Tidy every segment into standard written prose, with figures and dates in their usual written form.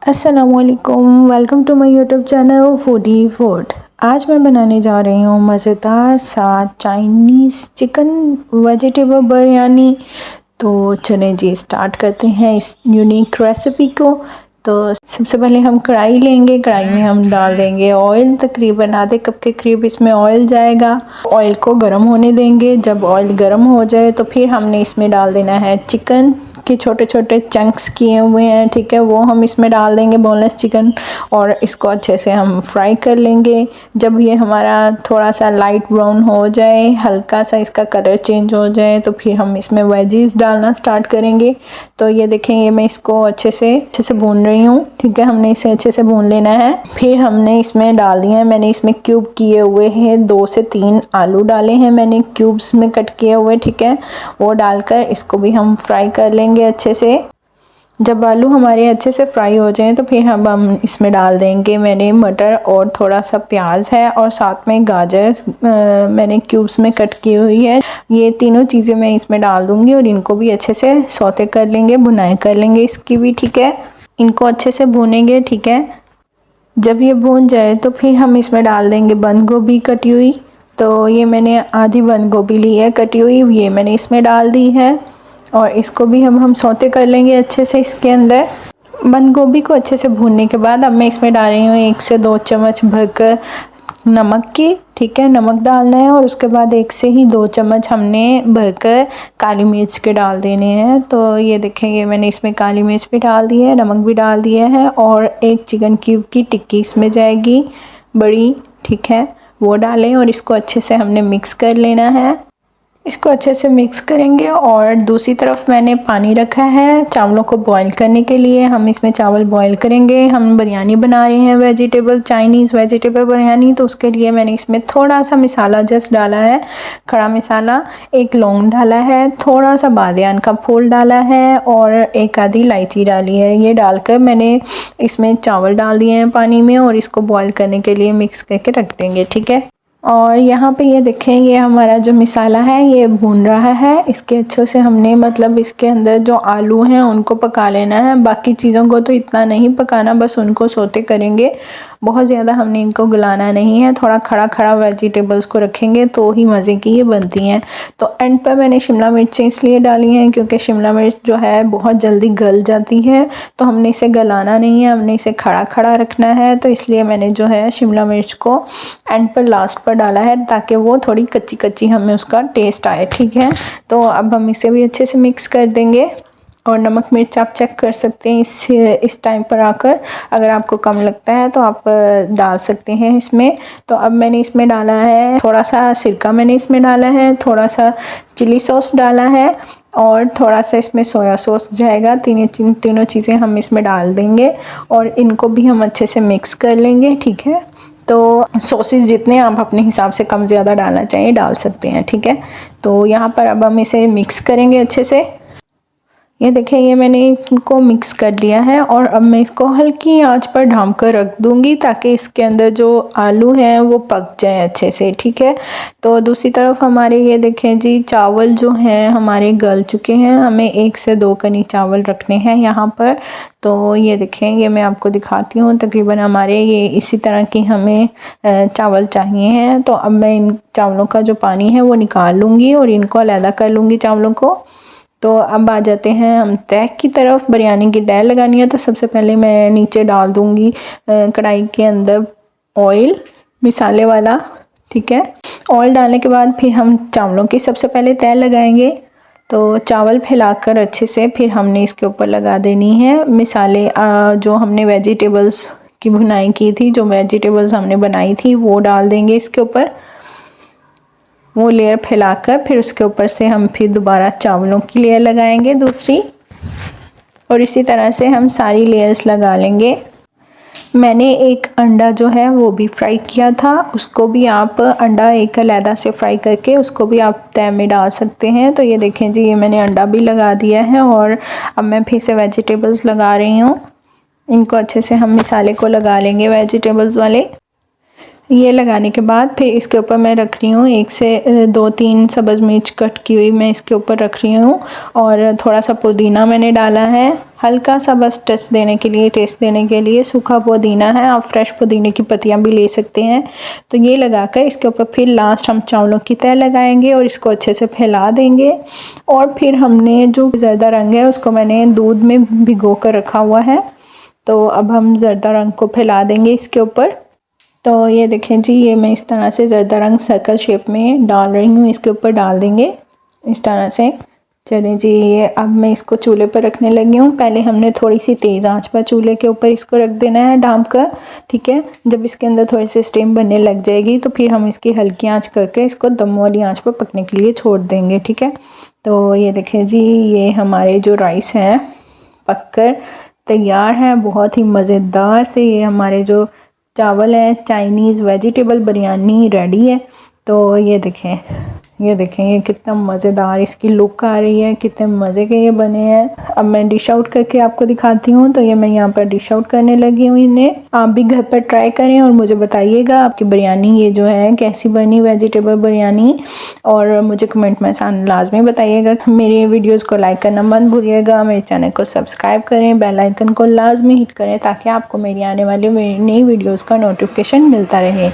अस्सलामुअलैकुम, welcome to my YouTube channel foodie food. आज मैं बनाने जा रही हूँ मज़ेदार सा चाइनीज़ चिकन वेजिटेबल बिरयानी। तो चलें जी स्टार्ट करते हैं इस यूनिक रेसिपी को। तो सबसे पहले हम कढ़ाई लेंगे, कढ़ाई में हम डाल देंगे ऑयल, तकरीबन आधे कप के करीब इसमें ऑयल जाएगा। ऑयल को गर्म होने देंगे। जब ऑयल गर्म हो जाए तो फिर हमने इसमें डाल देना है चिकन के छोटे छोटे चंक्स किए हुए हैं, ठीक है, वो हम इसमें डाल देंगे, बोनलेस चिकन। और इसको अच्छे से हम फ्राई कर लेंगे। जब ये हमारा थोड़ा सा लाइट ब्राउन हो जाए, हल्का सा इसका कलर चेंज हो जाए, तो फिर हम इसमें वेजीज डालना स्टार्ट करेंगे। तो ये देखें, ये मैं इसको अच्छे से भून रही हूँ, ठीक है, हमने इसे अच्छे से भून लेना है। फिर हमने इसमें डाल दिया है, मैंने इसमें क्यूब किए हुए हैं 2 से 3 आलू डाले हैं मैंने क्यूब्स में कट किए हुए, ठीक है, वो डालकर इसको भी हम फ्राई कर लेंगे अच्छे से। जब आलू हमारे अच्छे से फ्राई हो जाएं तो फिर हम इसमें डाल देंगे मैंने मटर और थोड़ा सा प्याज है और साथ में गाजर मैंने क्यूब्स में कट की हुई है। ये तीनों चीज़ें मैं इसमें डाल दूंगी और इनको भी अच्छे से सौते कर लेंगे, भुनाई कर लेंगे इसकी भी, ठीक है। इनको अच्छे से भूनेंगे, ठीक है। जब ये भून जाए तो फिर हम इसमें डाल देंगे बंद गोभी कटी हुई। तो ये मैंने आधी बंद गोभी ली है कटी हुई, ये मैंने इसमें डाल दी है और इसको भी हम सौते कर लेंगे अच्छे से इसके अंदर। बंद गोभी को अच्छे से भूनने के बाद अब मैं इसमें डाल रही हूँ 1 से 2 चम्मच भरकर नमक की, ठीक है, नमक डालना है। और उसके बाद 1 से ही 2 चम्मच हमने भरकर काली मिर्च के डाल देने हैं। तो ये देखेंगे मैंने इसमें काली मिर्च भी डाल दी है, नमक भी डाल दिया है और 1 चिकन क्यूब की टिक्की इसमें जाएगी बड़ी, ठीक है, वो डालें और इसको अच्छे से हमने मिक्स कर लेना है। इसको अच्छे से मिक्स करेंगे और दूसरी तरफ मैंने पानी रखा है चावलों को बॉईल करने के लिए। हम इसमें चावल बॉईल करेंगे। हम बिरयानी बना रहे हैं वेजिटेबल, चाइनीज़ वेजिटेबल बिरयानी, तो उसके लिए मैंने इसमें थोड़ा सा मसाला जस्ट डाला है, खड़ा मसाला, 1 लौंग डाला है, थोड़ा सा बादियान का फूल डाला है और 1 आधी इलायची डाली है। ये डालकर मैंने इसमें चावल डाल दिए हैं पानी में और इसको बॉईल करने के लिए मिक्स करके रख देंगे, ठीक है। और यहाँ पे ये देखें, ये हमारा जो मसाला है ये भून रहा है। इसके अच्छे से हमने मतलब इसके अंदर जो आलू हैं उनको पका लेना है। बाकी चीज़ों को तो इतना नहीं पकाना, बस उनको सोते करेंगे, बहुत ज़्यादा हमने इनको गलाना नहीं है। थोड़ा खड़ा खड़ा वेजिटेबल्स को रखेंगे तो ही मज़े की ये बनती हैं। तो एंड पर मैंने शिमला मिर्चें इसलिए डाली हैं क्योंकि शिमला मिर्च जो है बहुत जल्दी गल जाती है, तो हमने इसे गलाना नहीं है, हमने इसे खड़ा खड़ा रखना है। तो इसलिए मैंने जो है शिमला मिर्च को एंड पर लास्ट पर डाला है ताकि वो थोड़ी कच्ची कच्ची हमें उसका टेस्ट आए, ठीक है। तो अब हम इसे भी अच्छे से मिक्स कर देंगे और नमक मिर्च आप चेक कर सकते हैं इस टाइम पर आकर। अगर आपको कम लगता है तो आप डाल सकते हैं इसमें। तो अब मैंने इसमें डाला है थोड़ा सा सिरका, मैंने इसमें डाला है थोड़ा सा चिली सॉस डाला है और थोड़ा सा इसमें सोया सॉस जाएगा। तीनों चीज़ें हम इसमें डाल देंगे और इनको भी हम अच्छे से मिक्स कर लेंगे, ठीक है। तो सॉसेस जितने आप अपने हिसाब से कम ज़्यादा डालना चाहिए डाल सकते हैं, ठीक है। तो यहाँ पर अब हम इसे मिक्स करेंगे अच्छे से। ये देखें, ये मैंने इनको मिक्स कर लिया है और अब मैं इसको हल्की आंच पर ढाँप कर रख दूँगी ताकि इसके अंदर जो आलू हैं वो पक जाएं अच्छे से, ठीक है। तो दूसरी तरफ हमारे ये देखें जी, चावल जो हैं हमारे गल चुके हैं। हमें 1 से 2 कनी चावल रखने हैं यहाँ पर। तो ये देखें, ये मैं आपको दिखाती हूँ, तकरीबन हमारे ये इसी तरह की हमें चावल चाहिए हैं। तो अब मैं इन चावलों का जो पानी है वो निकाल लूँगी और इनको अलहदा कर लूँगी चावलों को। तो अब आ जाते हैं हम तह की तरफ। बिरयानी की तह लगानी है तो सबसे पहले मैं नीचे डाल दूँगी कढ़ाई के अंदर ऑयल मिसाले वाला, ठीक है। ऑयल डालने के बाद फिर हम चावलों की सबसे पहले तह लगाएंगे। तो चावल फैलाकर अच्छे से फिर हमने इसके ऊपर लगा देनी है मिसाले, जो हमने वेजिटेबल्स की भुनाई की थी, जो वेजिटेबल्स हमने बनाई थी वो डाल देंगे इसके ऊपर, वो लेयर फैलाकर फिर उसके ऊपर से हम फिर दोबारा चावलों की लेयर लगाएंगे दूसरी, और इसी तरह से हम सारी लेयर्स लगा लेंगे। मैंने एक अंडा जो है वो भी फ्राई किया था, उसको भी आप अंडा एक अलहदा से फ्राई करके उसको भी आप तय में डाल सकते हैं। तो ये देखें जी, ये मैंने अंडा भी लगा दिया है और अब मैं फिर से वेजिटेबल्स लगा रही हूँ। इनको अच्छे से हम मिसाले को लगा लेंगे वेजिटेबल्स वाले। ये लगाने के बाद फिर इसके ऊपर मैं रख रही हूँ 1 से 2-3 सब्ज़ मिर्च कट की हुई मैं इसके ऊपर रख रही हूँ। और थोड़ा सा पुदीना मैंने डाला है, हल्का सा बस टच देने के लिए, टेस्ट देने के लिए। सूखा पुदीना है, आप फ्रेश पुदीने की पत्तियाँ भी ले सकते हैं। तो ये लगाकर इसके ऊपर फिर लास्ट हम चावलों की तह लगाएंगे और इसको अच्छे से फैला देंगे। और फिर हमने जो ज़र्दा रंग है उसको मैंने दूध में भिगो कर रखा हुआ है, तो अब हम ज़र्दा रंग को फैला देंगे इसके ऊपर। तो ये देखें जी, ये मैं इस तरह से ज़र्दा रंग सर्कल शेप में डाल रही हूँ, इसके ऊपर डाल देंगे इस तरह से। चलिए जी, ये अब मैं इसको चूल्हे पर रखने लगी हूँ। पहले हमने थोड़ी सी तेज़ आंच पर चूल्हे के ऊपर इसको रख देना है ढाँप कर, ठीक है। जब इसके अंदर थोड़ी सी स्टीम बनने लग जाएगी तो फिर हम इसकी हल्की आंच करके इसको दम वाली आंच पर पकने के लिए छोड़ देंगे, ठीक है। तो ये देखें जी, ये हमारे जो राइस हैं पककर तैयार हैं, बहुत ही मज़ेदार से ये हमारे जो चावल है चाइनीज़ वेजिटेबल बिरयानी रेडी है। तो ये देखें, ये कितना मज़ेदार इसकी लुक आ रही है, कितने मज़े के ये बने हैं। अब मैं डिश आउट करके आपको दिखाती हूँ। तो ये मैं यहाँ पर डिश आउट करने लगी हूँ इन्हें। आप भी घर पर ट्राई करें और मुझे बताइएगा आपकी बिरयानी ये जो है कैसी बनी, वेजिटेबल बिरयानी। और मुझे कमेंट में लाजमी बताइएगा। मेरे वीडियोज़ को लाइक करना मत भूलिएगा, मेरे चैनल को सब्सक्राइब करें, बेल आइकन को लाजमी हिट करें ताकि आपको मेरी आने वाली नई वीडियोज़ का नोटिफिकेशन मिलता रहे।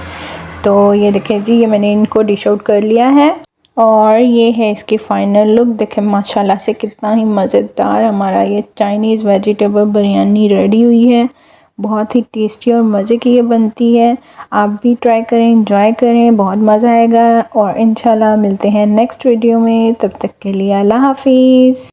तो ये देखें जी, ये मैंने इनको डिश आउट कर लिया है और ये है इसकी फ़ाइनल लुक। देखें माशाल्लाह से कितना ही मज़ेदार हमारा ये चाइनीज़ वेजिटेबल बिरयानी रेडी हुई है। बहुत ही टेस्टी और मज़े की ये बनती है। आप भी ट्राई करें, एंजॉय करें, बहुत मज़ा आएगा। और इंशाल्लाह मिलते हैं नेक्स्ट वीडियो में, तब तक के लिए अल्लाह हाफिज़।